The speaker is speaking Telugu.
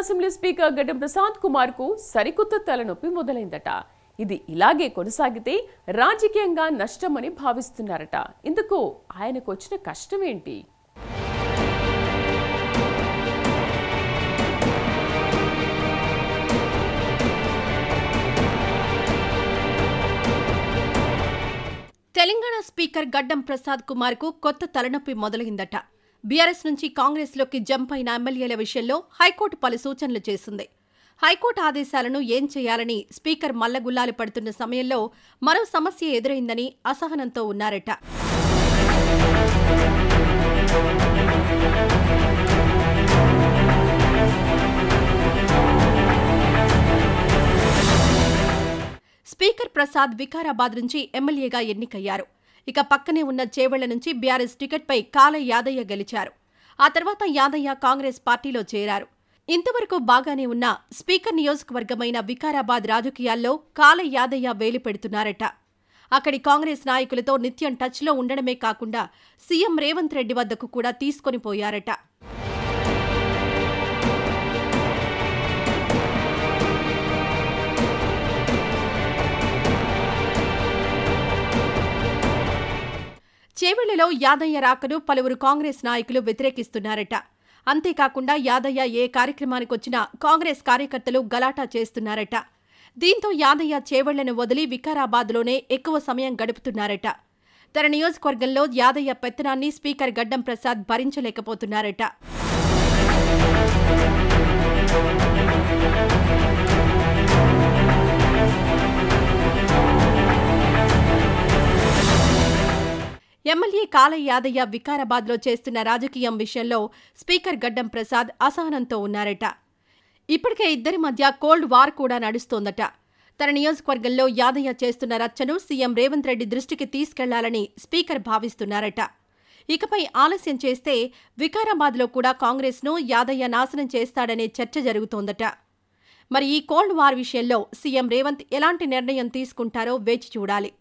అసెంబ్లీ స్పీకర్ గడ్డం ప్రసాద్ కుమార్ కు సరికొత్త తలనొప్పి మొదలైందట. ఇది ఇలాగే కొనసాగితే రాజకీయంగా నష్టమని భావిస్తున్నారట. ఇందుకు ఆయనకు వచ్చిన కష్టం ఏంటి? తెలంగాణ స్పీకర్ గడ్డం ప్రసాద్ కుమార్ కు కొత్త తలనొప్పి మొదలైందట. బీఆర్ఎస్ నుంచి కాంగ్రెస్లోకి జంప్ అయిన ఎమ్మెల్యేల విషయంలో హైకోర్టు పలు సూచనలు చేసింది. హైకోర్టు ఆదేశాలను ఏం చేయాలని స్పీకర్ మల్లగుల్లాలు పడుతున్న సమయంలో మరో సమస్య ఎదురైందని అసహనంతో ఉన్నారట. స్పీకర్ ప్రసాద్ వికారాబాద్ నుంచి ఎమ్మెల్యేగా ఎన్నికయ్యారు. ఇక పక్కనే ఉన్న చేవెళ్ల నుంచి బీఆర్ఎస్ టికెట్పై కాల యాదయ్య గెలిచారు. ఆ తర్వాత యాదయ్య కాంగ్రెస్ పార్టీలో చేరారు. ఇంతవరకు బాగానే ఉన్న స్పీకర్ నియోజకవర్గమైన వికారాబాద్ రాజకీయాల్లో కాల యాదయ్య వేలు పెడుతున్నారట. అక్కడి కాంగ్రెస్ నాయకులతో నిత్యం టచ్లో ఉండడమే కాకుండా సీఎం రేవంత్ రెడ్డి వద్దకు కూడా తీసుకొని పోయారట. చేవెళ్లలో యాదయ్య రాకను పలువురు కాంగ్రెస్ నాయకులు వ్యతిరేకిస్తున్నారట. అంతేకాకుండా యాదయ్య ఏ కార్యక్రమానికొచ్చినా కాంగ్రెస్ కార్యకర్తలు గలాటా చేస్తున్నారట. దీంతో యాదయ్య చేవెళ్లను వదిలి వికారాబాద్లోనే ఎక్కువ సమయం గడుపుతున్నారట. తన నియోజకవర్గంలో యాదయ్య పెత్తనాన్ని స్పీకర్ గడ్డం ప్రసాద్ భరించలేకపోతున్నారట. ఎమ్మెల్యే కాల యాదయ్య వికారాబాద్లో చేస్తున్న రాజకీయం విషయంలో స్పీకర్ గడ్డం ప్రసాద్ అసహనంతో ఉన్నారట. ఇప్పటికే ఇద్దరి మధ్య కోల్డ్ వార్ కూడా నడుస్తోందట. తన నియోజకవర్గంలో యాదయ్య చేస్తున్న రచ్చను సీఎం రేవంత్ రెడ్డి దృష్టికి తీసుకెళ్లాలని స్పీకర్ భావిస్తున్నారట. ఇకపై ఆలస్యం చేస్తే వికారాబాద్లో కూడా కాంగ్రెస్ను యాదయ్య నాశనం చేస్తాడనే చర్చ జరుగుతోందట. మరి ఈ కోల్డ్ వార్ విషయంలో సీఎం రేవంత్ ఎలాంటి నిర్ణయం తీసుకుంటారో వేచి చూడాలి.